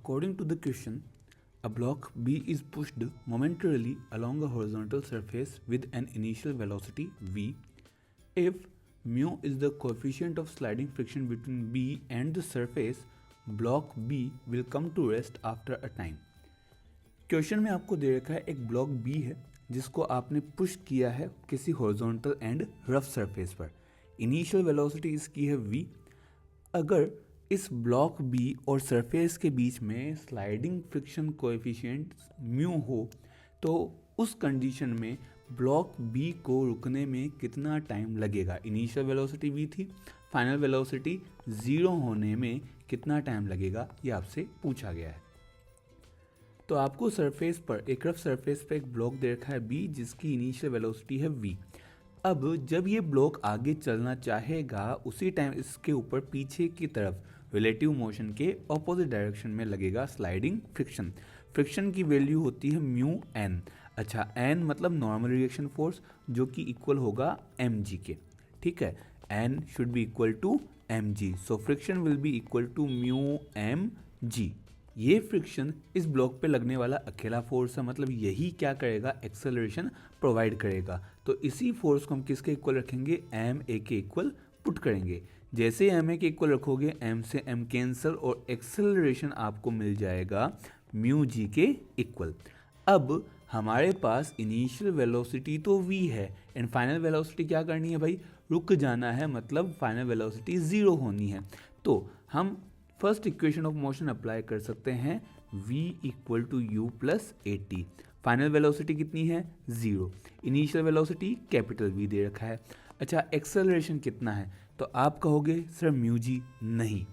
According to the question, a block B is pushed momentarily along a horizontal surface with an initial velocity v. If mu is the coefficient of sliding friction between B and the surface, block B will come to rest after a time. Question में आपको दे रखा है एक block B है जिसको आपने push किया है किसी हॉरिजॉन्टल एंड रफ सरफेस पर. इनिशियल वेलोसिटी इसकी है v. अगर इस ब्लॉक B और सरफेस के बीच में स्लाइडिंग फ्रिक्शन कोएफिशिएंट म्यू हो तो उस कंडीशन में ब्लॉक B को रुकने में कितना टाइम लगेगा. इनिशियल वेलोसिटी v थी, फाइनल वेलोसिटी 0 होने में कितना टाइम लगेगा ये आपसे पूछा गया है. तो आपको सरफेस पर एक रफ सरफेस पर एक ब्लॉक दे रखा है B जिसकी इनिशियल वेलोसिटी है v. अब जब ये ब्लॉक आगे चलना चाहेगा उसी टाइम इसके ऊपर पीछे की तरफ रिलेटिव मोशन के ऑपोजिट डायरेक्शन में लगेगा स्लाइडिंग फ्रिक्शन. फ्रिक्शन की वैल्यू होती है म्यू एन. अच्छा, एन मतलब नॉर्मल रिएक्शन फोर्स जो कि इक्वल होगा mg के. ठीक है, N should be equal to mg. So friction will be equal to mu mg. ये फ्रिक्शन इस ब्लॉक पे लगने वाला अकेला फोर्स है, मतलब यही क्या करेगा, एक्सेलरेशन प्रोवाइड करेगा. तो इसी फोर्स को हम किसके इक्वल रखेंगे, एम ए के इक्वल पुट करेंगे. जैसे एम ए के इक्वल रखोगे एम से एम कैंसल और एक्सेलरेशन आपको मिल जाएगा म्यू जी के इक्वल. अब हमारे पास इनिशियल वेलोसिटी तो v है एंड फाइनल वेलोसिटी क्या करनी है भाई, रुक जाना है, मतलब फाइनल वेलोसिटी 0 होनी है. तो हम first equation of motion apply कर सकते हैं, v equal to u plus a t. Final velocity कितनी है, 0. इनिशियल वेलोसिटी कैपिटल V दे रखा है. अच्छा, एक्सेलरेशन कितना है, तो आप कहोगे सर म्यू जी. नहीं,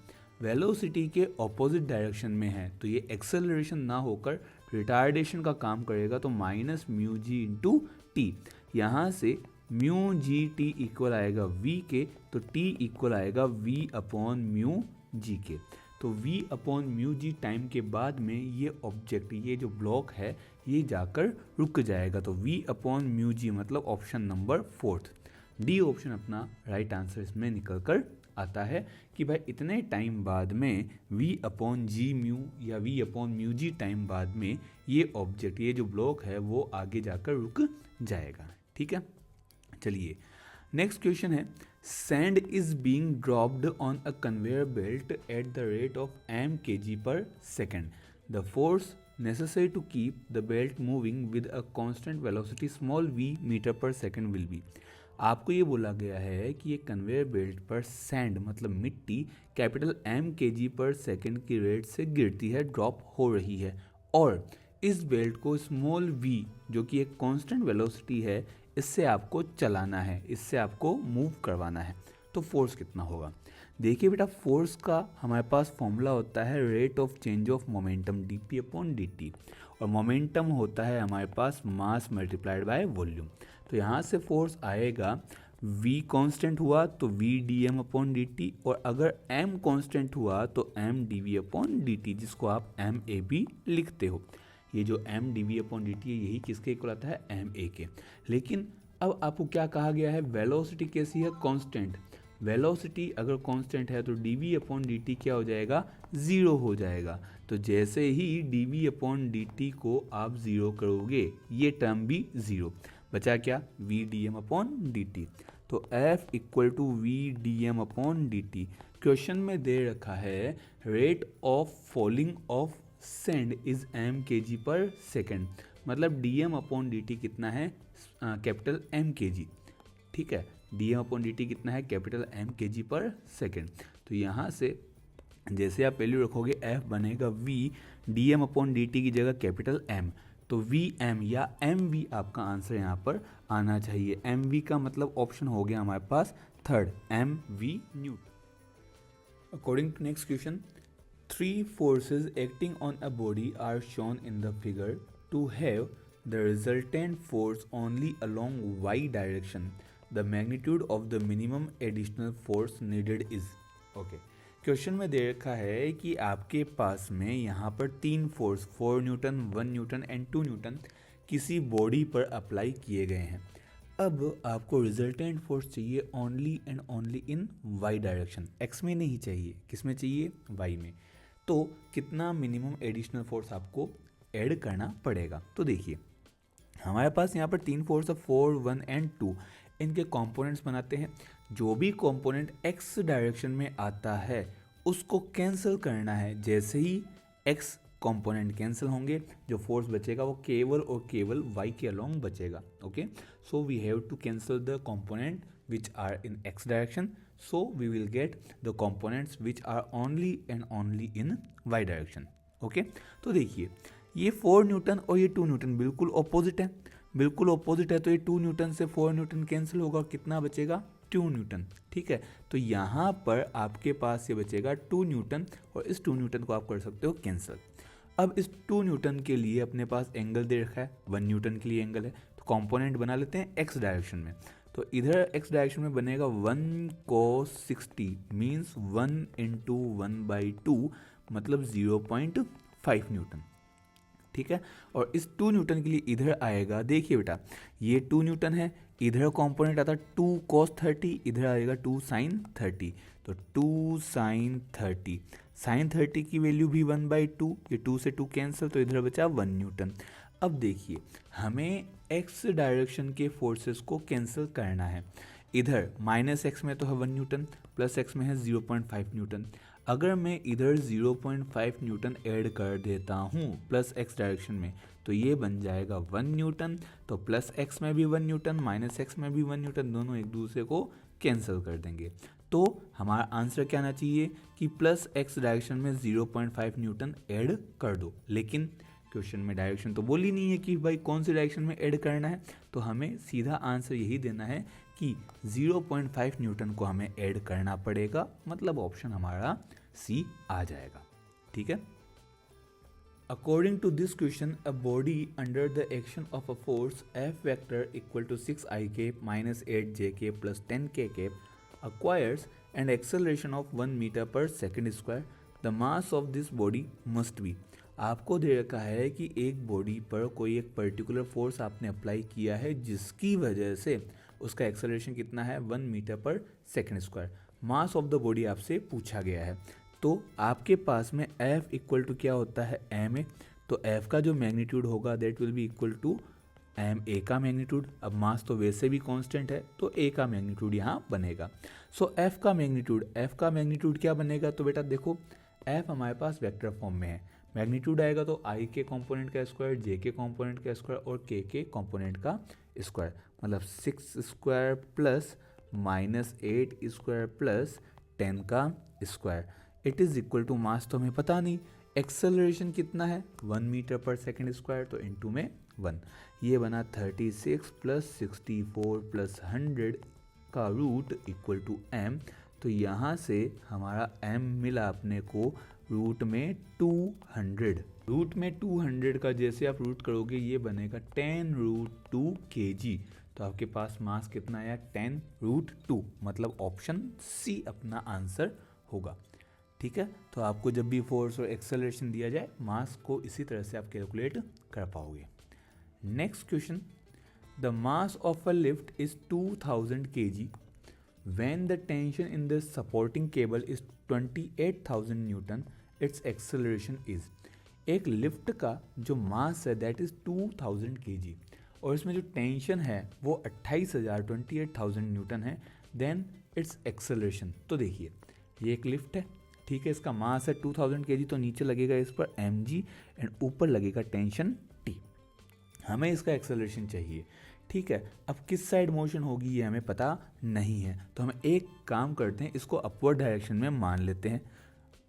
वेलोसिटी के ऑपोजिट डायरेक्शन में है तो ये एक्सेलरेशन ना होकर रिटार्डेशन का काम करेगा. तो minus mu G into T. यहाँ से म्यू जी टी इक्वल आएगा v के, तो t इक्वल आएगा v अपॉन म्यू जी के. तो v upon mu G time के बाद में ये ऑब्जेक्ट, ये जो ब्लॉक है ये जाकर रुक जाएगा. तो v अपॉन म्यू जी मतलब option number 4th, D option अपना राइट आंसर इसमें निकल कर आता है कि भाई इतने टाइम बाद में v अपॉन जी म्यू या v upon mu G time बाद में ये ऑब्जेक्ट, ये जो ब्लॉक है वो आगे जाकर रुक जाएगा. ठीक है, चलिए नेक्स्ट क्वेश्चन है. Sand is being dropped on a conveyor belt at the rate of m kg पर second. The force necessary to keep the belt moving with a constant velocity small v metre पर second will be. आपको ये बोला गया है कि ये conveyor belt पर सैंड मतलब मिट्टी कैपिटल m kg पर सेकेंड की रेट से गिरती है, ड्रॉप हो रही है, और इस बेल्ट को स्मॉल v जो कि एक कांस्टेंट वेलोसिटी है इससे आपको चलाना है, इससे आपको मूव करवाना है. तो फोर्स कितना होगा. देखिए बेटा, फोर्स का हमारे पास फॉर्मूला होता है rate of change of momentum dp upon dt, और मोमेंटम होता है हमारे पास मास मल्टीप्लाइड बाय वॉल्यूम. तो यहाँ से फोर्स आएगा, v कांस्टेंट हुआ तो v dm अपॉन dt, और अगर m कांस्टेंट हुआ तो m dv अपॉन dt, जिसको आप m a b लिखते हो. ये जो m dv अपॉन dt है यही किसके इक्वल आता है, m a के. लेकिन अब आपको क्या कहा गया है, वेलोसिटी कैसी है, कांस्टेंट. वेलोसिटी अगर कांस्टेंट है तो dv अपॉन dt क्या हो जाएगा, 0 हो जाएगा. तो जैसे ही dv अपॉन dt को आप 0 करोगे ये टर्म भी 0 बचा, क्या, v dm अपॉन dt. तो f equal to v dm upon dt. Question में दे रखा है rate of falling of sand is m kg पर सेकेंड, मतलब dm अपॉन dt कितना है, कैपिटल m kg. ठीक है, dm अपॉन dt कितना है, कैपिटल m kg पर सेकेंड. तो यहाँ से जैसे आप वैल्यू रखोगे f बनेगा v dm अपॉन dt की जगह कैपिटल m. तो vm या mv आपका आंसर यहाँ पर आना चाहिए. mv का मतलब ऑप्शन हो गया हमारे पास third, mv newton. According to next question, 3 forces acting on a body are shown in the figure to have the resultant force only along y direction. The magnitude of the minimum additional force needed is. Okay. Question में दे रखा है कि आपके पास में यहाँ पर 3 force 4 newton 1 newton and 2 newton किसी बॉडी पर अप्लाई किए गए हैं. अब आपको रिजल्टेंट फोर्स चाहिए only and only in y direction, x में नहीं चाहिए. किस में चाहिए, वाई में. तो कितना मिनिमम एडिशनल फोर्स आपको ऐड करना पड़ेगा। तो देखिए हमारे पास यहाँ पर तीन फोर्स है 4, 1 एंड 2। इनके कंपोनेंट्स बनाते हैं। जो भी कंपोनेंट एक्स डायरेक्शन में आता है उसको कैंसिल करना है। जैसे ही एक्स कंपोनेंट कैंसिल होंगे जो फोर्स बचेगा वो केवल और केवल वाई के अलोंग बचेगा। Okay, so we have to cancel the component which are in x direction, so we will get the components which are only and only in y direction. Okay, तो देखिए ये 4 न्यूटन और ये 2 Newton बिल्कुल opposite है, बिल्कुल opposite है। तो ये 2 न्यूटन से 4 न्यूटन कैंसिल होगा और कितना बचेगा 2 न्यूटन। ठीक है, तो यहाँ पर आपके पास ये बचेगा 2 न्यूटन और इस 2 न्यूटन को आप कर सकते हो कैंसिल। अब इस 2 न्यूटन के लिए अपने पास एंगल दे रखा है, 1 न्यूटन के लिए एंगल है, तो कंपोनेंट बना लेते हैं एक्स डायरेक्शन में। तो इधर एक्स डायरेक्शन में बनेगा 1 cos 60 मीन्स 1 इंटू 1/2 मतलब 0.5 न्यूटन। ठीक है, और इस 2 न्यूटन के लिए इधर आएगा, देखिए बेटा ये 2 न्यूटन है, इधर कंपोनेंट आता 2 cos 30, इधर आएगा 2 sin 30, तो 2 sin 30, sin 30 की वैल्यू भी 1/2, ये 2 से 2 कैंसिल, तो इधर बचा 1 न्यूटन। अब देखिए हमें एक्स डायरेक्शन के फोर्सेस को कैंसिल करना है। इधर माइनस एक्स में तो है 1 न्यूटन, प्लस एक्स में है 0.5 न्यूटन। अगर मैं इधर 0.5 न्यूटन ऐड कर देता हूँ प्लस एक्स डायरेक्शन में तो ये बन जाएगा 1 न्यूटन। तो प्लस एक्स में भी 1 न्यूटन, माइनस एक्स में भी 1 न्यूटन, दोनों एक दूसरे को कैंसिल कर देंगे। तो हमारा आंसर क्या आना चाहिए कि प्लस एक्स डायरेक्शन में 0.5 न्यूटन ऐड कर दो। लेकिन क्वेश्चन में डायरेक्शन तो बोली नहीं है कि भाई कौन सी डायरेक्शन में ऐड करना है, तो हमें सीधा आंसर यही देना है कि 0.5 न्यूटन को हमें ऐड करना पड़ेगा, मतलब ऑप्शन हमारा सी आ जाएगा। ठीक है, according to this question a body under the action of a force F vector equal to 6i cap minus 8j cap plus 10k cap acquires an acceleration of 1 meter per second square. The mass of this body must be. आपको दे रखा है कि एक body पर कोई एक particular force आपने अप्लाई किया है जिसकी वजह से उसका एक्सेलरेशन कितना है 1 मीटर पर second square. Mass of the body आपसे पूछा गया है। तो आपके पास में F इक्वल टू क्या होता है ma, तो F का जो मैग्नीट्यूड होगा that will be equal to ma का मैग्नीट्यूड। अब मास तो वैसे भी कांस्टेंट है तो a का मैग्नीट्यूड यहाँ बनेगा। सो F का मैग्नीट्यूड क्या बनेगा, तो बेटा देखो F हमारे पास वेक्टर फॉर्म में है, मैग्नीट्यूड आएगा तो i के कंपोनेंट का स्क्वायर, j के कंपोनेंट का स्क्वायर और k के कंपोनेंट का स्क्वायर, मतलब 6 square plus minus 8 square plus 10 का square. It is equal to mass तो हमें पता नहीं, एक्सेलरेशन कितना है 1 मीटर पर सेकेंड स्क्वायर, तो इनटू में 1, ये बना 36 प्लस 64 प्लस 100 का रूट इक्वल टू m। तो यहाँ से हमारा m मिला अपने को रूट में 200। रूट में 200 का जैसे आप रूट करोगे ये बनेगा 10√2 kg। तो आपके पास मास कितना आया 10√2, मतलब ऑप्शन सी अपना आंसर होगा। ठीक है, तो आपको जब भी फोर्स और एक्सेलरेशन दिया जाए मास को इसी तरह से आप कैलकुलेट कर पाओगे। Next question, the mass of a lift is 2000 kg when the tension in the supporting cable is 28,000 Newton, its acceleration is। एक लिफ्ट का जो मास है दैट इज 2000 kg और इसमें जो टेंशन है वो 28,000 न्यूटन है, देन इट्स एक्सेलरेशन। तो देखिए ये एक लिफ्ट है, ठीक है, इसका मास है 2000 kg, तो नीचे लगेगा इस पर mg एंड ऊपर लगेगा टेंशन t। हमें इसका एक्सेलरेशन चाहिए, ठीक है। अब किस साइड मोशन होगी ये हमें पता नहीं है, तो हम एक काम करते हैं, इसको अपवर्ड डायरेक्शन में मान लेते हैं।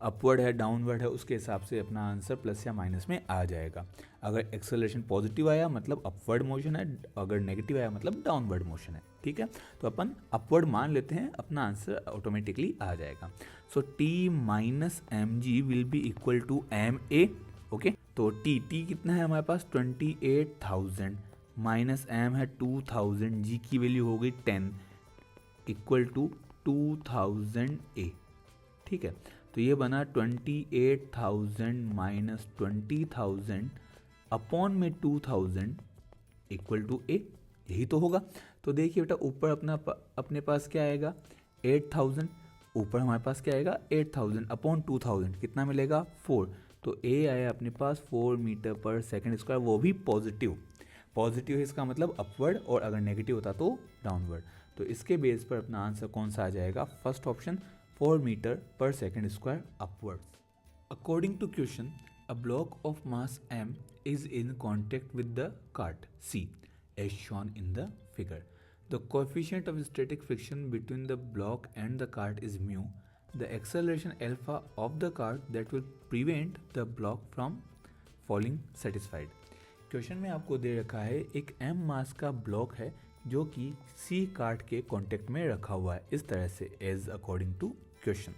अपवर्ड है डाउनवर्ड है उसके हिसाब से अपना आंसर प्लस या माइनस में आ जाएगा। अगर एक्सेलरेशन पॉजिटिव आया मतलब अपवर्ड मोशन है, अगर नेगेटिव आया मतलब डाउनवर्ड मोशन है, ठीक है। तो अपन अपवर्ड मान लेते हैं, अपना आंसर ऑटोमेटिकली आ जाएगा। So t minus m g will be equal to M a. Okay, तो t कितना है हमारे पास 28,000 माइनस m है 2000, g की वैल्यू हो गई 10 इक्वल टू 2000 a, ठीक है। तो ये बना 28,000 माइनस 20,000 अपॉन में 2000 इक्वल टू a, यही तो होगा। तो देखिए बेटा ऊपर अपने पास क्या आएगा 8,000, ऊपर हमारे पास क्या आएगा 8000 अपॉन 2000 कितना मिलेगा 4। तो ए आया अपने पास 4 मीटर पर सेकेंड स्क्वायर, वो भी पॉजिटिव। पॉजिटिव है इसका मतलब अपवर्ड, और अगर नेगेटिव होता तो डाउनवर्ड। तो इसके बेस पर अपना आंसर कौन सा आ जाएगा, फर्स्ट ऑप्शन 4 मीटर पर second square upwards. According to question, a block of mass m is in contact with the cart C as shown in the figure. The coefficient of static friction between the block and the cart is mu. The acceleration alpha of the cart that will prevent the block from falling satisfied. Question में आपको दे रखा है एक m मास का block है जो कि C कार्ट के कांटेक्ट में रखा हुआ है, इस तरह से एज अकॉर्डिंग टू क्वेश्चन।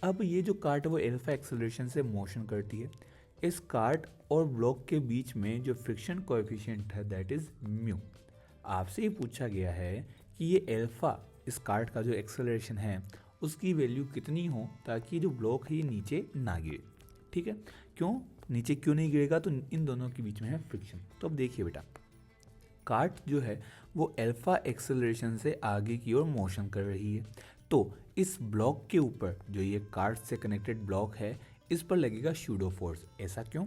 अब ये जो कार्ट है वो एल्फा एक्सेलरेशन से मोशन करती है। इस कार्ट और ब्लॉक के बीच में जो फ्रिक्शन कोएफिशिएंट है दैट इज म्यू। आपसे ये पूछा गया है कि ये एल्फा, इस कार्ट का जो एक्सेलरेशन है उसकी वैल्यू कितनी हो ताकि जो ब्लॉक है ये नीचे ना गिरे। ठीक है, क्यों नीचे क्यों नहीं गिरेगा, तो इन दोनों के बीच में है फ्रिक्शन। तो अब देखिए बेटा, कार्ट जो है वो एल्फा एक्सेलरेशन से आगे की ओर मोशन कर रही है, तो इस ब्लॉक के ऊपर जो ये कार्ट से कनेक्टेड ब्लॉक है इस पर लगेगा सूडो फोर्स। ऐसा क्यों,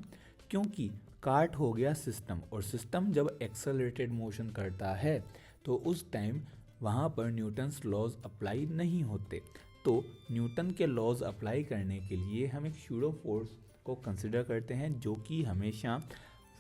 क्योंकि कार्ट हो गया सिस्टम, और सिस्टम जब एक्सेलरेटेड मोशन करता है तो उस टाइम वहाँ पर न्यूटन्स लॉज अप्लाई नहीं होते। तो न्यूटन के लॉज अप्लाई करने के लिए हम एक सूडो फोर्स को कंसिडर करते हैं जो कि हमेशा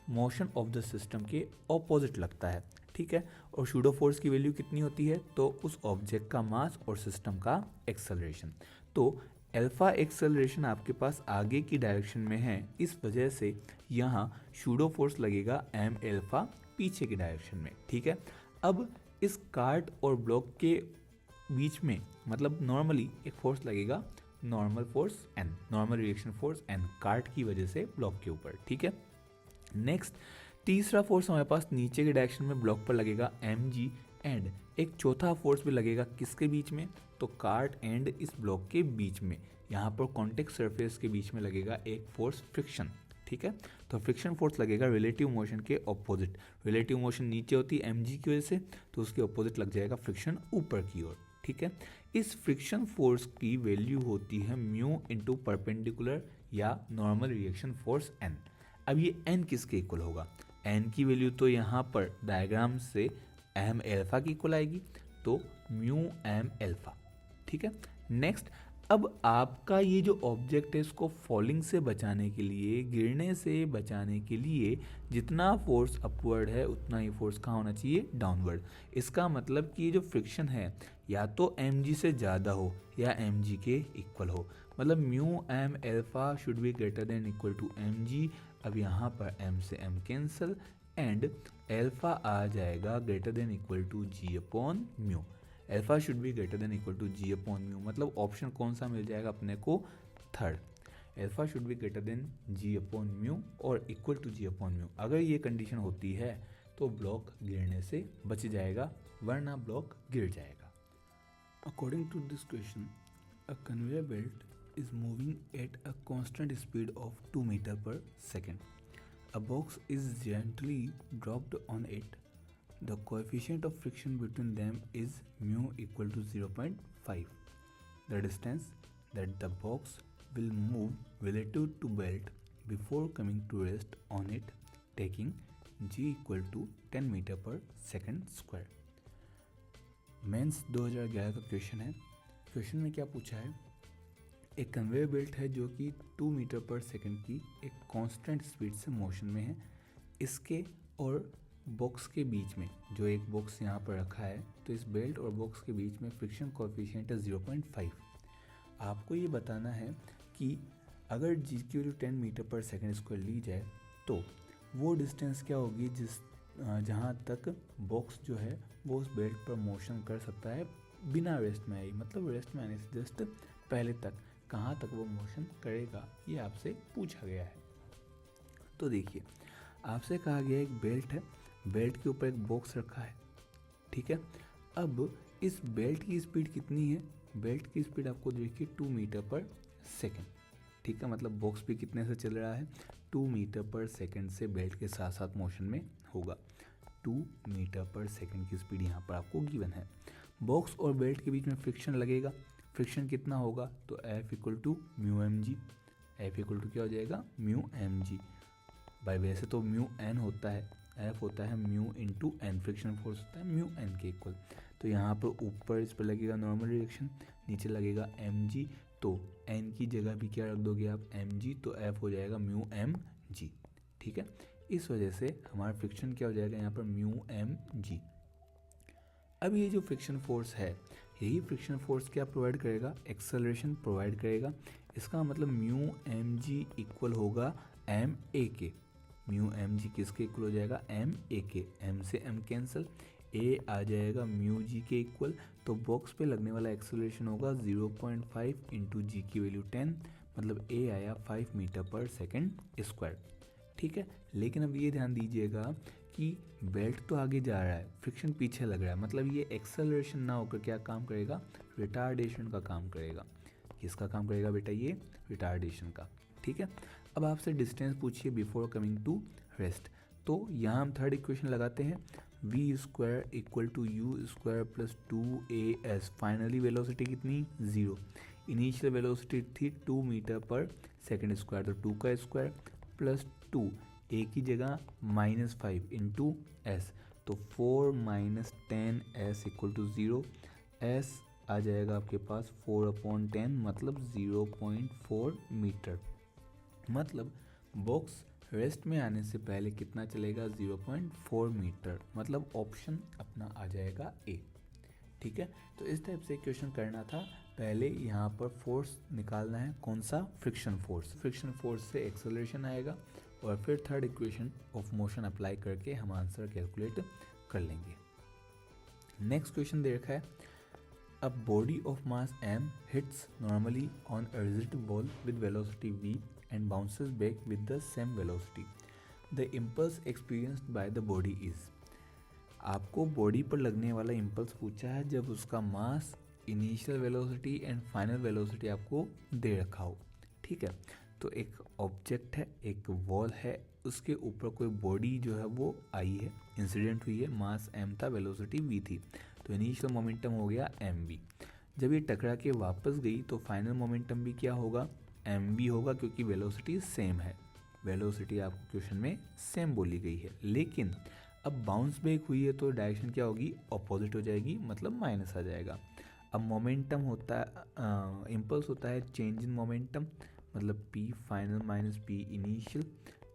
मोशन ऑफ द सिस्टम के ऑपोजिट लगता है। ठीक है, और सूडो फोर्स की वैल्यू कितनी होती है, तो उस ऑब्जेक्ट का मास और सिस्टम का एक्सेलरेशन। तो अल्फा एक्सेलरेशन आपके पास आगे की डायरेक्शन में है, इस वजह से यहाँ सूडो फोर्स लगेगा एम अल्फा पीछे की डायरेक्शन में। ठीक है, अब इस कार्ट और ब्लॉक के बीच में मतलब नॉर्मली एक फोर्स लगेगा, normal force N, normal reaction force N, cart की वजह से ब्लॉक के ऊपर। ठीक है, नेक्स्ट तीसरा फोर्स हमारे पास नीचे के डायरेक्शन में ब्लॉक पर लगेगा एम जी, एंड एक चौथा फोर्स भी लगेगा किसके बीच में, तो कार्ट एंड इस ब्लॉक के बीच में। यहाँ पर कॉन्टेक्ट सरफेस के बीच में लगेगा एक फोर्स फ्रिक्शन। ठीक है, तो फ्रिक्शन फोर्स लगेगा रिलेटिव मोशन के ऑपोजिट। रिलेटिव मोशन नीचे होती है एम जी की वजह से, तो उसके ऑपोजिट लग जाएगा फ्रिक्शन ऊपर की ओर। ठीक है, इस फ्रिक्शन फोर्स की वैल्यू होती है म्यू इंटू परपेंडिकुलर या नॉर्मल रिएक्शन फोर्स एन। अब ये एन किसके इक्वल होगा, एन की वैल्यू तो यहाँ पर डायग्राम से एम एल्फा की इक्वल आएगी, तो म्यू एम एल्फा। ठीक है, नेक्स्ट अब आपका ये जो ऑब्जेक्ट है इसको फॉलिंग से बचाने के लिए, गिरने से बचाने के लिए जितना फोर्स अपवर्ड है उतना ही फोर्स कहाँ होना चाहिए, डाउनवर्ड। इसका मतलब कि ये जो फ्रिक्शन है या तो एम जी से ज़्यादा हो या एम जी के इक्वल हो, मतलब mu M alpha should be greater than equal to M G. अब यहाँ पर एम से एम कैंसिल एंड एल्फा आ जाएगा greater than equal to G upon mu. Alpha should be greater than equal to G upon mu, मतलब option कौन सा मिल जाएगा अपने को, third. Alpha should be greater than G upon mu और equal to G upon mu. अगर ये कंडीशन होती है तो ब्लॉक गिरने से बच जाएगा, वरना ब्लॉक गिर जाएगा। According to this question, a conveyor belt is moving at a constant speed of 2 meter per second. A box is gently dropped on it. The coefficient of friction between them is mu equal to 0.5. The distance that the box will move relative to belt before coming to rest on it, taking g equal to 10 meter per second square. Mains 2011 का question है। Question में क्या पूछा है, एक conveyor belt है जो कि 2 मीटर पर सेकंड की एक कांस्टेंट स्पीड से मोशन में है। इसके और बॉक्स के बीच में जो एक बॉक्स यहाँ पर रखा है, तो इस बेल्ट और बॉक्स के बीच में फ्रिक्शन कोएफिशिएंट है 0.5। आपको ये बताना है कि अगर जी की वैल्यू 10 मीटर पर सेकंड स्क्वायर ली जाए तो वो डिस्टेंस क्या होगी जिस जहाँ तक बॉक्स जो है वो उस बेल्ट पर मोशन कर सकता है बिना रेस्ट में आई, मतलब रेस्ट में आने से जस्ट पहले तक कहाँ तक वो मोशन करेगा, ये आपसे पूछा गया है। तो देखिए, आपसे कहा गया एक बेल्ट है, बेल्ट के ऊपर एक बॉक्स रखा है। ठीक है, अब इस बेल्ट की स्पीड कितनी है, बेल्ट की स्पीड आपको देखिए 2 मीटर पर सेकेंड। ठीक है, मतलब बॉक्स भी कितने से चल रहा है, 2 मीटर पर सेकेंड से बेल्ट के साथ साथ मोशन में होगा। 2 मीटर पर सेकेंड की स्पीड यहाँ पर आपको गिवन है। बॉक्स और बेल्ट के बीच में फ्रिक्शन लगेगा, फ्रिक्शन कितना होगा, तो F equal to mu M G, F equal to क्या हो जाएगा, म्यू एम जी। भाई वैसे तो म्यू एन होता है, F होता है mu into N, friction force होता है म्यू एन के इक्वल। तो यहाँ पर ऊपर इस पर लगेगा नॉर्मल रिएक्शन, नीचे लगेगा एम जी, तो एन की जगह भी क्या रख दोगे आप, एम जी, तो F हो जाएगा म्यू एम जी। ठीक है, इस वजह से हमारा फ्रिक्शन क्या हो जाएगा यहाँ पर, म्यू एम जी। अब ये जो फ्रिक्शन फोर्स है, यही फ्रिक्शन फोर्स क्या प्रोवाइड करेगा, एक्सेलरेशन प्रोवाइड करेगा। इसका मतलब म्यू एम जी इक्वल होगा एम ए के। म्यू एम जी किसके इक्वल हो जाएगा, एम ए के। एम से एम कैंसिल, ए आ जाएगा म्यू जी के इक्वल। तो बॉक्स पे लगने वाला एक्सेलरेशन होगा 0.5 इंटू जी की वैल्यू 10, मतलब ए आया 5 मीटर पर सेकेंड स्क्वायर। ठीक है, लेकिन अब ये ध्यान दीजिएगा कि बेल्ट तो आगे जा रहा है, फ्रिक्शन पीछे लग रहा है, मतलब ये एक्सेलरेशन ना होकर क्या काम करेगा, रिटार्डेशन का काम करेगा। किसका काम करेगा बेटा, ये रिटार्डेशन का। ठीक है, अब आपसे डिस्टेंस पूछिए बिफोर कमिंग टू रेस्ट, तो यहाँ हम थर्ड इक्वेशन लगाते हैं, V square equal to U square plus 2as। Finally velocity कितनी, 0। इनिशियल वेलोसिटी थी 2 मीटर पर सेकेंड स्क्वायर, तो 2 का स्क्वायर प्लस 2, ए की जगह -5 इंटू एस, तो 4 minus 10s equal to 0। S आ जाएगा आपके पास 4/10, मतलब 0.4 मीटर। मतलब बॉक्स रेस्ट में आने से पहले कितना चलेगा, 0.4 मीटर, मतलब ऑप्शन अपना आ जाएगा ए। ठीक है, तो इस टाइप से क्वेश्चन करना था। पहले यहाँ पर फोर्स निकालना है, कौन सा, फ्रिक्शन फोर्स। फ्रिक्शन फोर्स से एक्सेलरेशन आएगा और फिर third equation of motion apply करके हम आंसर कैलकुलेट कर लेंगे। नेक्स्ट क्वेश्चन दे रखा है, a body of mass m hits normally on a rigid ball with velocity v and bounces back with the same velocity. The impulse experienced by the body is। आपको body पर लगने वाला impulse पूछा है जब उसका mass, initial velocity and final velocity आपको दे रखा हो। ठीक है, तो एक ऑब्जेक्ट है, एक वॉल है, उसके ऊपर कोई बॉडी जो है वो आई है, इंसिडेंट हुई है, मास m था, वेलोसिटी v थी, तो इनिशियल मोमेंटम हो गया mv। जब ये टकरा के वापस गई तो फाइनल मोमेंटम भी क्या होगा, mv होगा, क्योंकि वेलोसिटी सेम है। वेलोसिटी आपको क्वेश्चन में सेम बोली गई है, लेकिन अब बाउंस बैक हुई है तो डायरेक्शन क्या होगी, अपोजिट हो जाएगी, मतलब माइनस आ जाएगा। अब मोमेंटम होता है, इम्पल्स होता है चेंज इन मोमेंटम, मतलब p final minus p initial,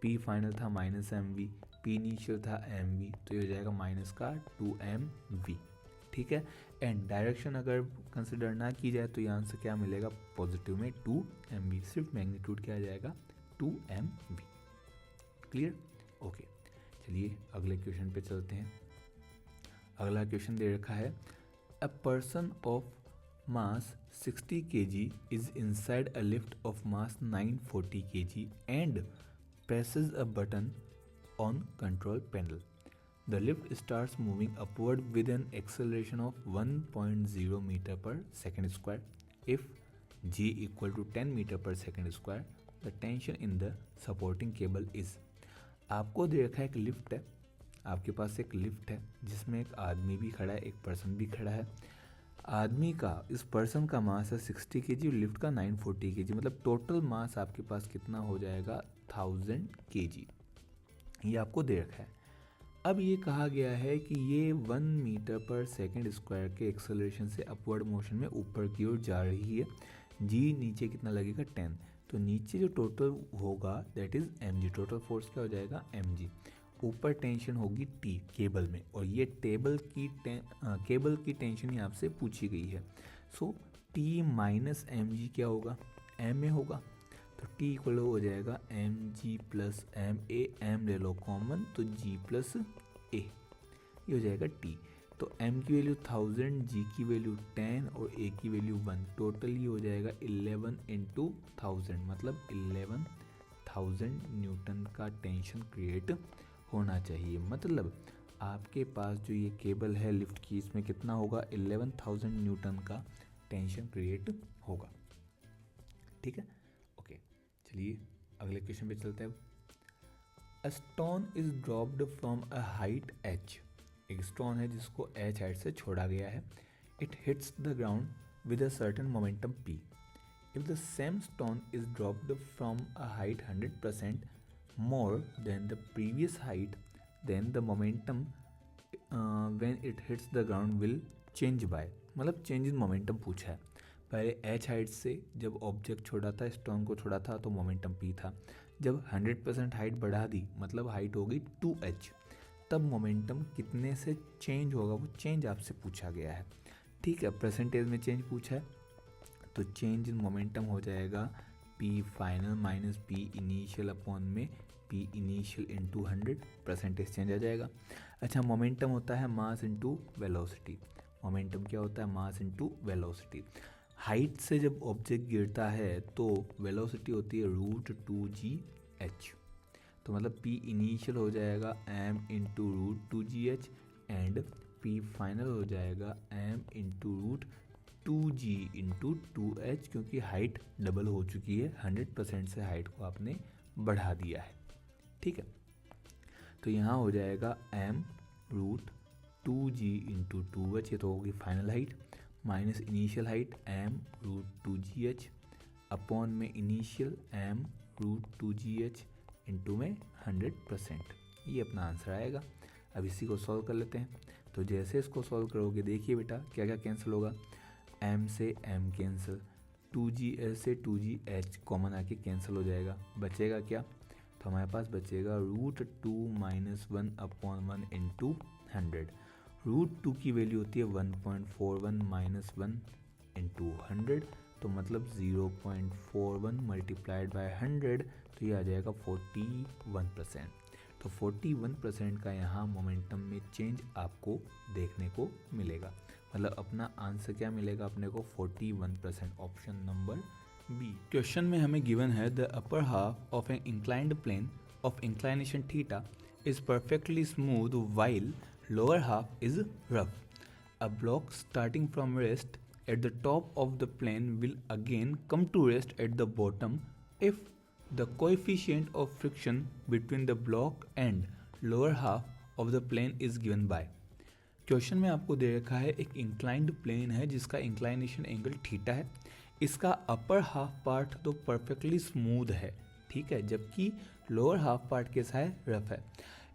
p final था माइनस mv, p इनिशियल था mv, तो ये हो जाएगा माइनस का 2mv। ठीक है, एंड डायरेक्शन अगर कंसिडर ना की जाए तो यहाँ से क्या मिलेगा, पॉजिटिव में 2mv, सिर्फ मैग्नीट्यूड क्या आ जाएगा, 2mv। Clear, okay. चलिए अगले क्वेश्चन पे चलते हैं। अगला क्वेश्चन दे रखा है, a person of mass 60 kg is inside a lift of mass 940 kg and presses a button on control panel. The lift starts moving upward with an acceleration of 1.0 meter per second square. If g equal to 10 meter per second square, the tension in the supporting cable is। आपको दे रखा है एक lift है, आपके पास एक lift है जिसमें एक आदमी भी खड़ा है, एक पर्सन भी खड़ा है। आदमी का, इस पर्सन का मास है 60 kg और लिफ्ट का 940 kg, मतलब टोटल मास आपके पास कितना हो जाएगा, 1000 kg। ये आपको दे रखा है। अब ये कहा गया है कि ये 1 मीटर पर सेकेंड स्क्वायर के एक्सेलरेशन से अपवर्ड मोशन में ऊपर की ओर जा रही है। जी नीचे कितना लगेगा, 10, तो नीचे जो टोटल होगा that is mg, total force क्या हो जाएगा, mg। ऊपर टेंशन होगी T केबल में, और ये केबल की टेंशन ही आपसे पूछी गई है। सो T माइनस mg क्या होगा, m ए होगा, तो T इक्वल हो जाएगा mg प्लस ma, m ले लो कॉमन, तो g प्लस a, ये हो जाएगा T। तो m की वैल्यू 1000, g की वैल्यू 10 और a की वैल्यू 1, टोटल ये हो जाएगा 11 इंटू 1000, मतलब 11,000 न्यूटन का टेंशन क्रिएट होना चाहिए। मतलब आपके पास जो ये केबल है लिफ्ट की, इसमें कितना होगा, 11,000 न्यूटन का टेंशन क्रिएट होगा। ठीक है, ओके। चलिए अगले क्वेश्चन पे चलते हैं। A stone is dropped from a height h। एक स्टोन है जिसको h हाइट से छोड़ा गया है। It hits the ground with a certain momentum p. If the same stone is dropped from a height 100% more than the previous height, then the momentum when it hits the ground will change by, मतलब change in momentum पूछा है। पहले h height से जब object छोड़ा था, stone को छोड़ा था, तो मोमेंटम p था। जब 100% हाइट बढ़ा दी, मतलब हाइट हो गई 2h, तब मोमेंटम कितने से चेंज होगा, वो चेंज आपसे पूछा गया है। ठीक है, परसेंटेज में चेंज पूछा है, तो चेंज इन मोमेंटम हो जाएगा p final minus p initial upon में p initial into 100, percentage change आ जाएगा। अच्छा, मोमेंटम होता है मास इंटू वेलोसिटी। मोमेंटम क्या होता है? Mass into velocity. हाइट से जब ऑब्जेक्ट गिरता है तो वेलोसिटी होती है √2gh, तो मतलब p इनिशियल हो जाएगा m into √2gh and p final हो जाएगा m into √2g into 2h, क्योंकि हाइट डबल हो चुकी है, 100% से हाइट को आपने बढ़ा दिया है। ठीक है, तो यहाँ हो जाएगा m√2g इंटू 2h, ये तो होगी final height, minus initial height m√2gh upon में इनिशियल m√2gh इंटू में 100%, ये अपना आंसर आएगा। अब इसी को सॉल्व कर लेते हैं। तो जैसे इसको सॉल्व करोगे, देखिए बेटा क्या क्या कैंसिल होगा। m से m कैंसिल, 2gh से 2gh कॉमन आके कैंसिल हो जाएगा, बचेगा क्या? तो हमारे पास बचेगा √2 - 1 अपॉन 1 इंटू 100। √2 की वैल्यू होती है 1.41 माइनस 1 इंटू 100, तो मतलब 0.41 मल्टीप्लाइड बाय 100, तो ये आ जाएगा 41%। तो 41% का यहाँ मोमेंटम में चेंज आपको देखने को मिलेगा। मतलब अपना आंसर क्या मिलेगा अपने को? 41%, ऑप्शन नंबर बी। क्वेश्चन में हमें गिवन है the upper half of an inclined plane of inclination theta is perfectly smooth while lower half is rough. A block starting from rest at the top of the plane will again come to rest at the bottom if the coefficient of friction between the block and lower half of the plane is given by. Question में आपको दे रखा है एक inclined plane है जिसका inclination angle theta है। इसका अपर हाफ पार्ट तो परफेक्टली स्मूथ है, ठीक है, जबकि लोअर हाफ पार्ट कैसा है? रफ है।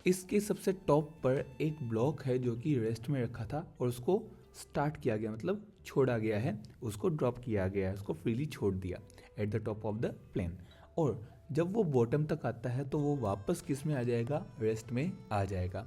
इसके सबसे टॉप पर एक ब्लॉक है जो कि रेस्ट में रखा था और उसको स्टार्ट किया गया, मतलब छोड़ा गया है, उसको ड्रॉप किया गया है, उसको फ्रीली छोड़ दिया at the top of the plane. और जब वो बॉटम तक आता है तो वो वापस किस में आ जाएगा? रेस्ट में आ जाएगा।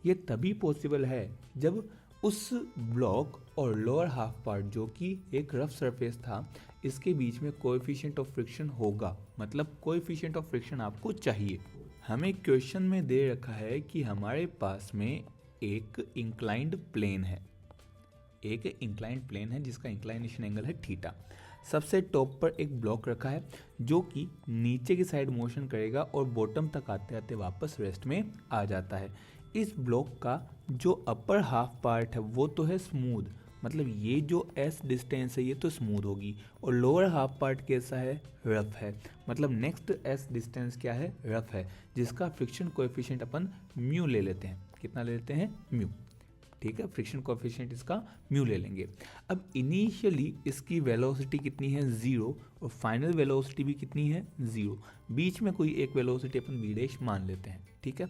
ये तभी पॉसिबल है जब उस ब्लॉक और लोअर हाफ पार्ट जो कि एक रफ सरफेस था, इसके बीच में कोएफिशिएंट ऑफ फ्रिक्शन होगा। मतलब कोएफिशिएंट ऑफ फ्रिक्शन आपको चाहिए। हमें क्वेश्चन में दे रखा है कि हमारे पास में एक इंक्लाइंड प्लेन है, एक इंक्लाइंड प्लेन है जिसका इंक्लाइनेशन एंगल है थीटा। सबसे टॉप पर एक ब्लॉक रखा है जो कि नीचे की साइड मोशन करेगा और बॉटम तक आते आते वापस रेस्ट में आ जाता है। इस ब्लॉक का जो अपर हाफ पार्ट है वो तो है स्मूथ, मतलब ये जो s डिस्टेंस है ये तो स्मूथ होगी, और लोअर हाफ पार्ट कैसा है? रफ है। मतलब नेक्स्ट s डिस्टेंस क्या है? रफ है, जिसका फ्रिक्शन कोएफिशिएंट अपन म्यू ले लेते हैं। कितना ले लेते हैं? म्यू। ठीक है, फ्रिक्शन कोएफिशिएंट इसका म्यू ले लेंगे। अब इनिशियली इसकी वेलोसिटी कितनी है? 0, और फाइनल वेलोसिटी भी कितनी है? 0। बीच में कोई एक वेलोसिटी अपन v' मान लेते हैं। ठीक है,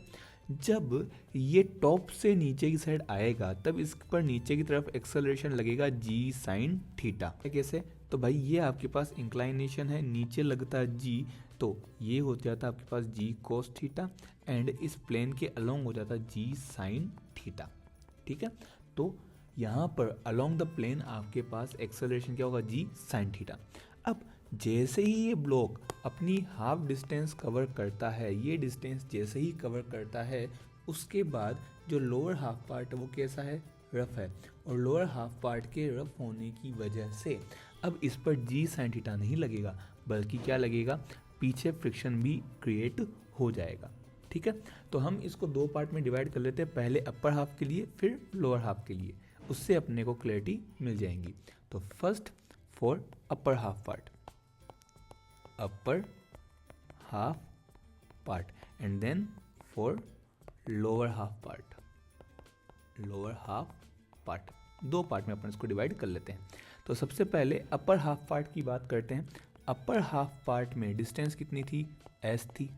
जब ये टॉप से नीचे की साइड आएगा तब इस पर नीचे की तरफ एक्सेलरेशन लगेगा g sin थीटा। कैसे? तो भाई ये आपके पास इंक्लाइनेशन है, नीचे लगता है g, तो ये हो जाता है आपके पास g cos थीटा एंड इस प्लेन के अलोंग हो जाता है g sin थीटा। ठीक है, तो यहाँ पर अलोंग द प्लेन आपके पास एक्सेलरेशन क्या होगा? g sin theta. अब जैसे ही ये ब्लॉक अपनी हाफ डिस्टेंस कवर करता है, ये डिस्टेंस जैसे ही कवर करता है, उसके बाद जो लोअर हाफ पार्ट है वो कैसा है? रफ है। और लोअर हाफ पार्ट के रफ होने की वजह से अब इस पर जी साइन थीटा नहीं लगेगा, बल्कि क्या लगेगा? पीछे फ्रिक्शन भी क्रिएट हो जाएगा। ठीक है, तो हम इसको दो पार्ट में डिवाइड कर लेते हैं, पहले अपर हाफ के लिए फिर लोअर हाफ के लिए, उससे अपने को क्लैरिटी मिल जाएंगी। तो first for upper half part, upper half part, and then for lower half part, lower half part। दो पार्ट में अपन इसको डिवाइड कर लेते हैं। तो सबसे पहले अपर हाफ पार्ट की बात करते हैं। अपर हाफ पार्ट में डिस्टेंस कितनी थी, s थी।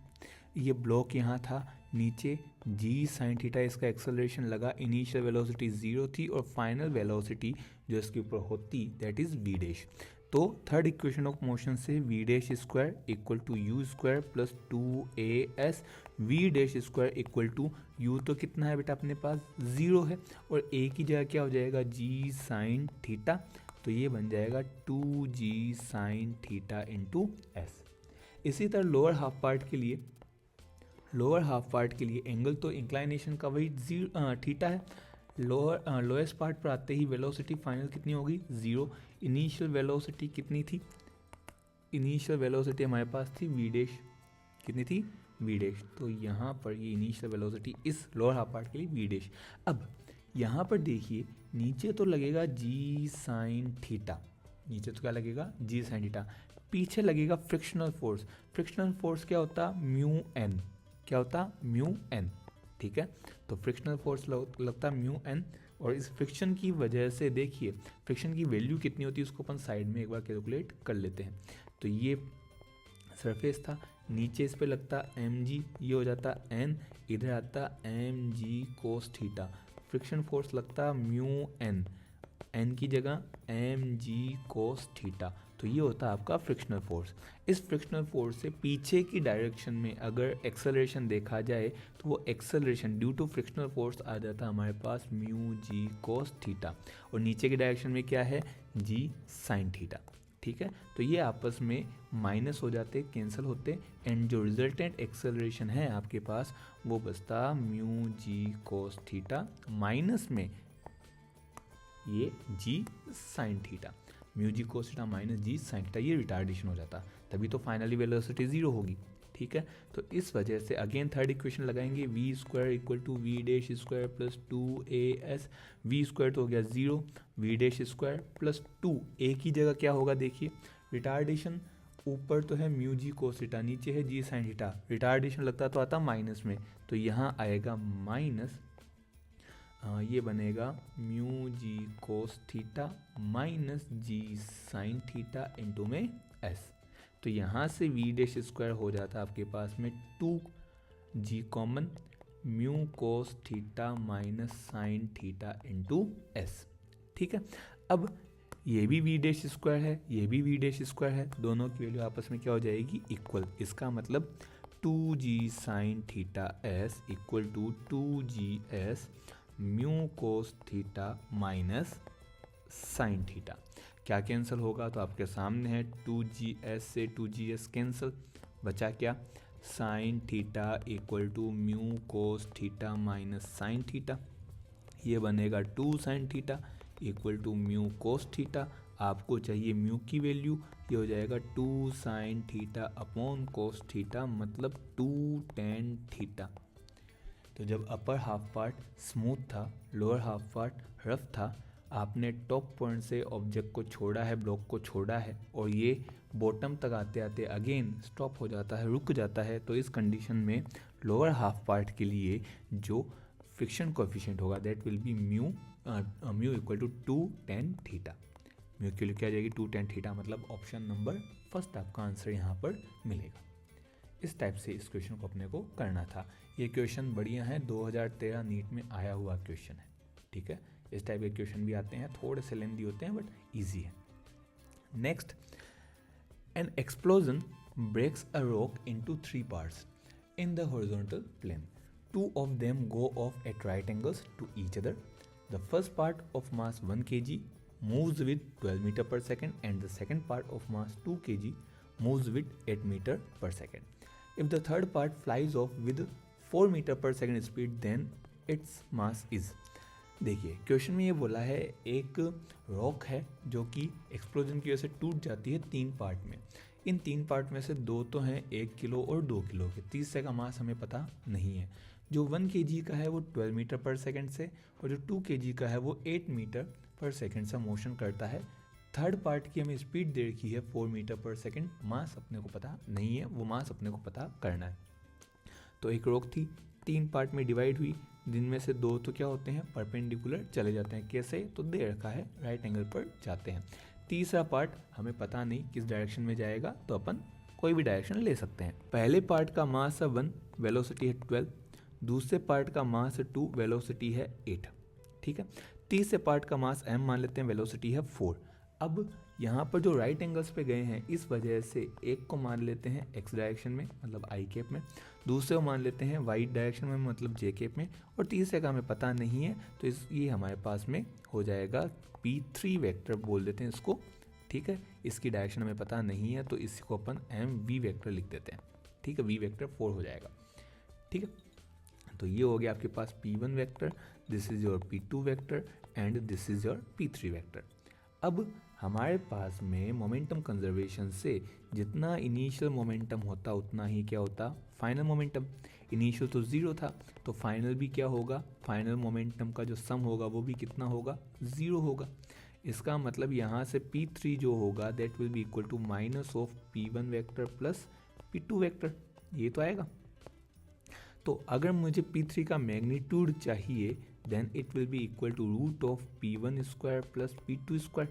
ये ब्लॉक यहाँ था, नीचे g sin थीटा इसका एक्सेलरेशन लगा, इनिशियल वेलोसिटी 0 थी और फाइनल वेलोसिटी जो इसके ऊपर होती दैट इज v डैश। तो थर्ड इक्वेशन ऑफ मोशन से v dash square equal to u square plus 2as, v dash square equal to u तो कितना है बेटा अपने पास 0 है और a की जगह क्या हो जाएगा g sin थीटा, तो ये बन जाएगा 2g sin theta into S. इसी तरह लोअर हाफ पार्ट के लिए एंगल तो इंक्लाइनेशन का वही थीटा है। लोएस्ट पार्ट पर आते ही वेलोसिटी फाइनल कितनी होगी 0। इनिशियल वेलोसिटी कितनी थी, इनिशियल वेलोसिटी हमारे पास थी v डैश, कितनी थी v डैश। तो यहाँ पर ये इनिशियल वेलोसिटी इस लोअर हाफ पार्ट के लिए v डैश। अब यहाँ पर देखिए नीचे तो लगेगा g sin थीटा, नीचे तो क्या लगेगा g sin थीटा, पीछे लगेगा फ्रिक्शनल फोर्स। फ्रिक्शनल फोर्स क्या होता म्यू एन, क्या होता म्यू एन, ठीक है। तो फ्रिक्शनल फोर्स लगता म्यू एन और इस फ्रिक्शन की वजह से देखिए फ्रिक्शन की वैल्यू कितनी होती है उसको अपन साइड में एक बार कैलकुलेट कर लेते हैं। तो ये सरफेस था, नीचे इस पे लगता mg, ये हो जाता n, इधर आता mg cos theta, friction force लगता म्यू एन, n की जगह mg cos थीटा, तो ये होता है आपका फ्रिक्शनल फोर्स। इस फ्रिक्शनल फोर्स से पीछे की डायरेक्शन में अगर एक्सेलरेशन देखा जाए तो वो acceleration due to frictional force आ जाता है हमारे पास म्यू जी कोस थीटा, और नीचे की डायरेक्शन में क्या है जी साइन थीटा, ठीक है। तो ये आपस में माइनस हो जाते, कैंसिल होते, एंड जो रिजल्टेंट एक्सेलरेशन है आपके पास वो बचता म्यू जी कोस थीटा माइनस में ये जी साइन थीटा, म्यू जी कोस थीटा माइनस जी साइन थीटा, ये रिटार्डेशन हो जाता, तभी तो फाइनली वेलोसिटी 0 होगी, ठीक है। तो इस वजह से अगेन थर्ड इक्वेशन लगाएंगे, V square equal to V dash square plus 2as, V square तो हो गया 0, V dash square plus 2 a की जगह क्या होगा देखिए रिटार्डेशन, ऊपर तो है म्यू जी कोस थीटा, नीचे है जी साइन थीटा, रिटार्डेशन लगता तो आता माइनस में, तो यहाँ आएगा माइनस, ये बनेगा म्यू जी कोस थीटा माइनस जी साइन थीटा इंटू में एस। तो यहाँ से वी डैश स्क्वायर हो जाता है आपके पास में 2g common, mu cos theta minus sine theta into S, ठीक है। अब ये भी वी डैश स्क्वायर है, ये भी वी डैश स्क्वायर है, दोनों की वैल्यू आपस में क्या हो जाएगी इक्वल, इसका मतलब 2g sine theta S equal to 2gs mu cos theta minus sine theta. क्या कैंसिल होगा तो आपके सामने है 2gs से 2gs कैंसिल, बचा क्या sine theta equal to mu cos theta minus sine theta, ये बनेगा 2 sine theta equal to mu cos theta, आपको चाहिए म्यू की वैल्यू, ये हो जाएगा 2 sine theta upon cos theta मतलब 2 टेन थीटा। तो जब अपर हाफ पार्ट स्मूथ था, लोअर हाफ पार्ट रफ था, आपने टॉप पॉइंट से ऑब्जेक्ट को छोड़ा है, ब्लॉक को छोड़ा है, और ये बॉटम तक आते आते अगेन स्टॉप हो जाता है, रुक जाता है, तो इस कंडीशन में लोअर हाफ पार्ट के लिए जो फ्रिक्शन कोएफिशिएंट होगा that will be mu equal to 2 tan theta. Mu के लिए क्या आ जाएगी 2 टेन थीटा, मतलब ऑप्शन नंबर फर्स्ट आपका आंसर यहाँ पर मिलेगा। इस टाइप से इस क्वेश्चन को अपने को करना था। ये क्वेश्चन बढ़िया है, 2013 नीट में आया हुआ क्वेश्चन है, ठीक है। इस टाइप के क्वेश्चन भी आते हैं, थोड़े से लेंदी होते हैं बट इजी है। Next, an explosion breaks a rock into 3 parts in the horizontal plane, 2 of them go off at right angles to each other. The first part of mass 1 kg moves with 12 meter per second and the second part of mass 2 kg moves with 8 meter per second. If the third part flies off with 4 meter per second speed, then its mass is. देखिए question में ये बोला है एक rock है जो कि explosion की वजह से टूट जाती है 3 पार्ट में। इन 3 पार्ट में से 2 तो हैं 1 किलो और 2 किलो के, तीसरे का मास हमें पता नहीं है। जो 1 kg का है वो 12 मीटर पर सेकंड से, और जो 2 kg का है वो 8 मीटर पर सेकंड से मोशन करता है। थर्ड पार्ट की हमें स्पीड दे रखी है 4 मीटर पर सेकंड, मास अपने को पता नहीं है, वो मास अपने को पता करना है। तो एक रॉक थी, 3 पार्ट में डिवाइड हुई, जिनमें से 2 तो क्या होते हैं परपेंडिकुलर चले जाते हैं, कैसे तो दे रखा है राइट एंगल पर जाते हैं। तीसरा पार्ट हमें पता नहीं किस डायरेक्शन में जाएगा, तो अपन कोई भी डायरेक्शन ले सकते हैं। पहले पार्ट का मास है 1, वेलोसिटी है 12, दूसरे पार्ट का मास है 2, वेलोसिटी है 8, ठीक है। तीसरे पार्ट का मास m मान लेते हैं, वेलोसिटी है 4। अब यहाँ पर जो राइट एंगल्स पे गए हैं, इस वजह से एक को मान लेते हैं x डायरेक्शन में, मतलब i कैप में, दूसरे को मान लेते हैं y डायरेक्शन में, मतलब j कैप में, और तीसरे का हमें पता नहीं है, तो ये हमारे पास में हो जाएगा p3 वेक्टर बोल देते हैं इसको, ठीक है। इसकी डायरेक्शन हमें पता नहीं है, तो इसको अपन mv वेक्टर लिख देते हैं, ठीक है। v वेक्टर 4 हो जाएगा, ठीक है। तो ये हो गया आपके पास p1 vector, this is your p2 vector and this is your p3 vector. अब हमारे पास में मोमेंटम कंजर्वेशन से जितना इनिशियल मोमेंटम होता उतना ही क्या होता, फाइनल मोमेंटम। इनिशियल तो 0 था, तो फाइनल भी क्या होगा, फाइनल मोमेंटम का जो सम होगा वो भी कितना होगा, 0 होगा। इसका मतलब यहाँ से p3 जो होगा that will be equal to minus of p1 vector plus p2 vector, ये तो आएगा। तो अगर मुझे p3 का मैग्नीट्यूड चाहिए then it will be equal to root of p1 square plus p2 square.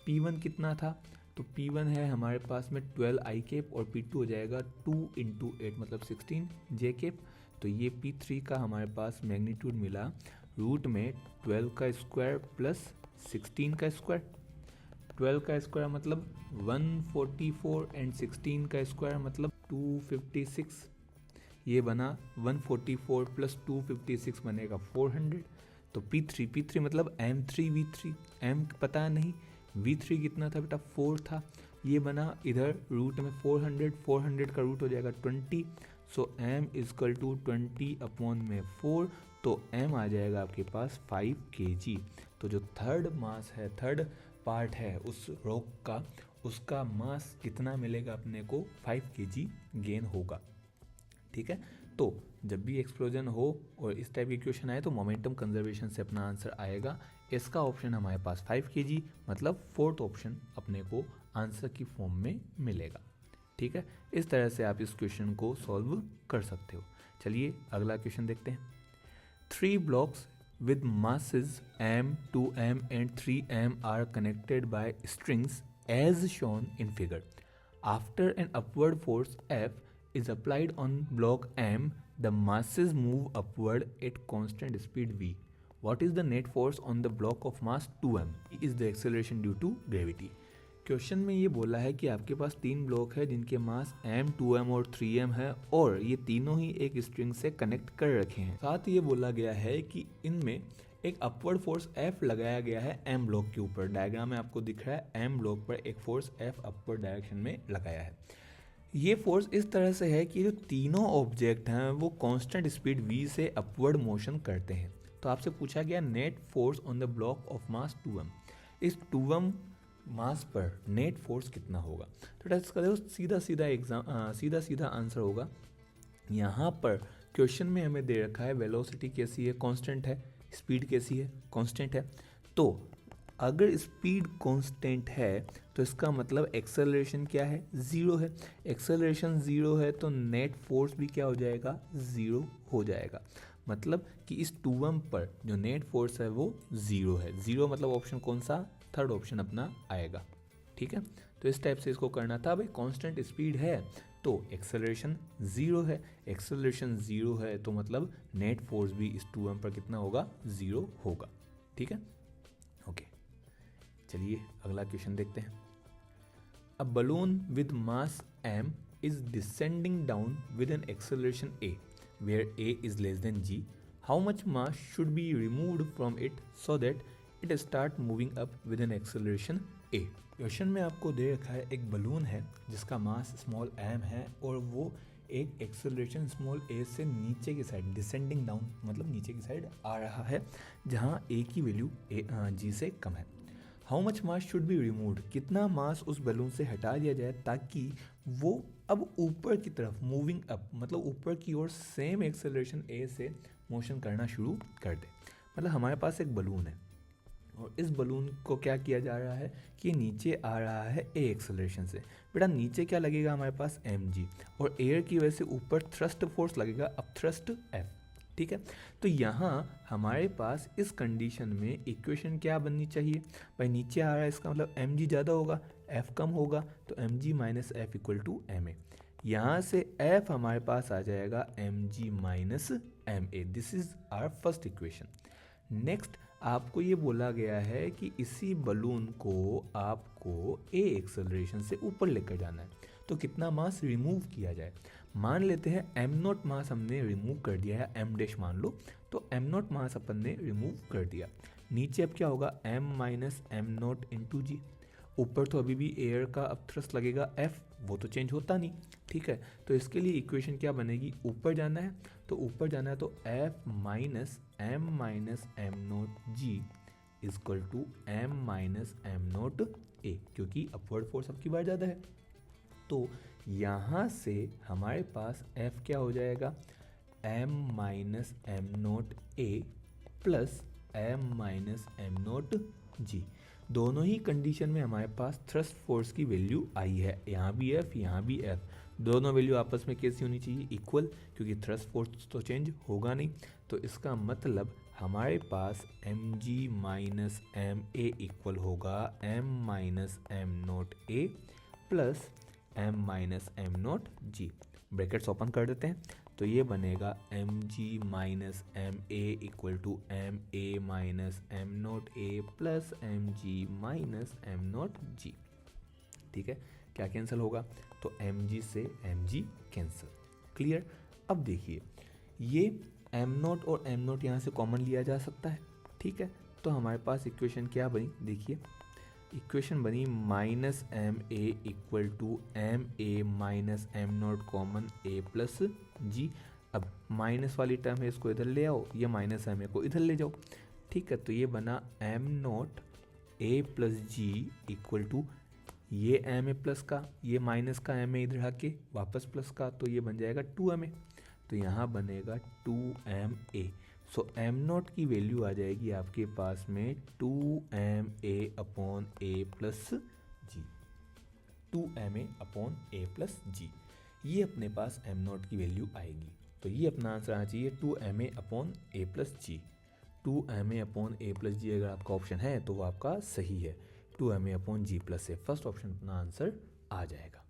p1 कितना था, तो p1 है हमारे पास में 12 i कैप और p2 हो जाएगा 2 इंटू 8 मतलब 16 j कैप। तो ये p3 का हमारे पास मैग्नीट्यूड मिला रूट में 12 का स्क्वायर प्लस 16 का स्क्वायर। 12 का स्क्वायर मतलब 144 एंड 16 का स्क्वायर मतलब 256। ये बना 144 प्लस 256 बनेगा 400। तो P3 मतलब M3V3, M पता नहीं, V3 कितना था बेटा 4 था, ये बना इधर रूट में 400 का रूट हो जाएगा 20, सो M इजकल टू 20 अपॉन में 4, तो M आ जाएगा आपके पास 5 kg। तो जो थर्ड मास है, थर्ड पार्ट है उस रॉक का, उसका मास कितना मिलेगा अपने को, 5 kg गेन होगा, ठीक है। तो जब भी एक्सप्लोजन हो और इस टाइप की इक्वेशन आए तो मोमेंटम कंजर्वेशन से अपना आंसर आएगा। इसका ऑप्शन हमारे पास 5 kg, मतलब फोर्थ ऑप्शन अपने को आंसर की फॉर्म में मिलेगा, ठीक है। इस तरह से आप इस क्वेश्चन को सॉल्व कर सकते हो। चलिए अगला क्वेश्चन देखते हैं। 3 blocks with masses m, 2m and 3m are connected by strings as shown in figure. After an upward force F is applied on block M, the masses move upward at constant speed v. What is the net force on the block of mass 2m? Is the acceleration due to gravity? Question में ये बोला है कि आपके पास 3 block है जिनके मास m, 2m और 3m है और ये तीनों ही एक स्ट्रिंग से कनेक्ट कर रखे हैं। साथ ये बोला गया है कि इनमें एक अपवर्ड फोर्स F लगाया गया है m ब्लॉक के ऊपर। डायग्राम में आपको दिख रहा है m ब्लॉक पर एक फोर्स F अपवर्ड डायरेक्शन में लगाया है। ये फोर्स इस तरह से है कि जो तीनों ऑब्जेक्ट हैं वो कांस्टेंट स्पीड v से अपवर्ड मोशन करते हैं। तो आपसे पूछा गया net force on the block of mass 2m, इस 2m मास पर नेट फोर्स कितना होगा। तो इसका देखो सीधा सीधा आंसर होगा। यहाँ पर क्वेश्चन में हमें दे रखा है वेलोसिटी कैसी है, कांस्टेंट है, स्पीड कैसी है, कांस्टेंट है। तो अगर स्पीड कांस्टेंट है तो इसका मतलब एक्सेलरेशन क्या है, 0 है। एक्सेलरेशन 0 है तो नेट फोर्स भी क्या हो जाएगा, 0 हो जाएगा। मतलब कि इस 2m पर जो नेट फोर्स है वो 0 है। 0 मतलब ऑप्शन कौन सा, थर्ड ऑप्शन अपना आएगा, ठीक है। तो इस टाइप से इसको करना था। भाई कांस्टेंट स्पीड है तो एक्सेलरेशन 0 है, एक्सेलरेशन 0 है तो मतलब नेट फोर्स भी इस 2m पर कितना होगा, 0 होगा, ठीक है। ओके, चलिए अगला क्वेश्चन देखते हैं। A balloon with mass m is descending down with an acceleration a, where a is less than g. How much mass should be removed from it so that it start moving up with an acceleration a? Question में आपको दे रखा है एक balloon है जिसका mass small m है और वो एक एक्सेलरेशन स्मॉल a से नीचे की साइड डिसेंडिंग डाउन मतलब नीचे की साइड आ रहा है, जहाँ a की वैल्यू g से कम है। How much mass should be removed, कितना मास उस बलून से हटा दिया जाए ताकि वो अब ऊपर की तरफ मूविंग अप मतलब ऊपर की ओर सेम एक्सेलरेशन a से मोशन करना शुरू कर दे। मतलब हमारे पास एक बलून है और इस बलून को क्या किया जा रहा है कि ये नीचे आ रहा है a एक्सेलरेशन से। बेटा नीचे क्या लगेगा हमारे पास mg और एयर की वजह से ऊपर थ्रस्ट फोर्स लगेगा, अब थ्रस्ट f। ठीक है। तो यहाँ हमारे पास इस कंडीशन में इक्वेशन क्या बननी चाहिए भाई, नीचे आ रहा है इसका मतलब एम जी ज़्यादा होगा, एफ कम होगा, तो M G minus F equal to M A. यहाँ से एफ हमारे पास आ जाएगा M G minus M A. This is our first equation. Next आपको ये बोला गया है कि इसी बलून को आपको ए एक्सेलरेशन से ऊपर लेकर जाना है, तो कितना मास रिमूव किया जाए। मान लेते हैं एम नॉट मास हमने रिमूव कर दिया है, एम डैश मान लो, तो एम नॉट मास अपन ने रिमूव कर दिया। नीचे अब क्या होगा, M minus M naught into G. ऊपर तो अभी भी एयर का अब थ्रस्ट लगेगा एफ, वो तो चेंज होता नहीं, ठीक है। तो इसके लिए इक्वेशन क्या बनेगी, ऊपर जाना है तो ऊपर जाना है, तो F minus M naught G equal to M minus M naught A, क्योंकि अपवर्ड फोर्स अब की बार ज़्यादा है। तो यहाँ से हमारे पास एफ क्या हो जाएगा, M minus M naught A plus M minus M naught G. दोनों ही कंडीशन में हमारे पास थ्रस्ट फोर्स की वैल्यू आई है, यहाँ भी एफ यहाँ भी एफ, दोनों वैल्यू आपस में कैसी होनी चाहिए, इक्वल, क्योंकि थ्रस्ट फोर्स तो चेंज होगा नहीं। तो इसका मतलब हमारे पास M G minus M A equal होगा M minus M naught A plus M minus M naught G. Brackets open कर देते हैं, तो ये बनेगा M G minus M A equal to M A minus M naught A plus M G minus M naught G. ठीक है, क्या cancel होगा, तो एम जी से एम जी कैंसिल। क्लियर। अब देखिए ये एम नोट और एम नोट यहाँ से कॉमन लिया जा सकता है, ठीक है। तो हमारे पास इक्वेशन क्या बनी, देखिए इक्वेशन बनी minus M A equal to M A minus M naught common A plus G. अब माइनस वाली टर्म है, इसको इधर ले आओ, ये माइनस एम ए को इधर ले जाओ, ठीक है। तो ये बना M naught A plus G equal to ये एम ए प्लस का, ये माइनस का एम ए इधर आके वापस प्लस का, तो ये बन जाएगा टू एम ए। तो यहाँ बनेगा two M A. So M naught की वैल्यू आ जाएगी आपके पास में two M A upon A plus G, two M A upon A plus G. ये अपने पास एम नोट की वैल्यू आएगी, तो ये अपना आंसर आना चाहिए two M A upon A plus G. Two M A upon A plus G अगर आपका ऑप्शन है तो वो आपका सही है, two M A upon ji plus A, first option अपना आंसर आ जाएगा।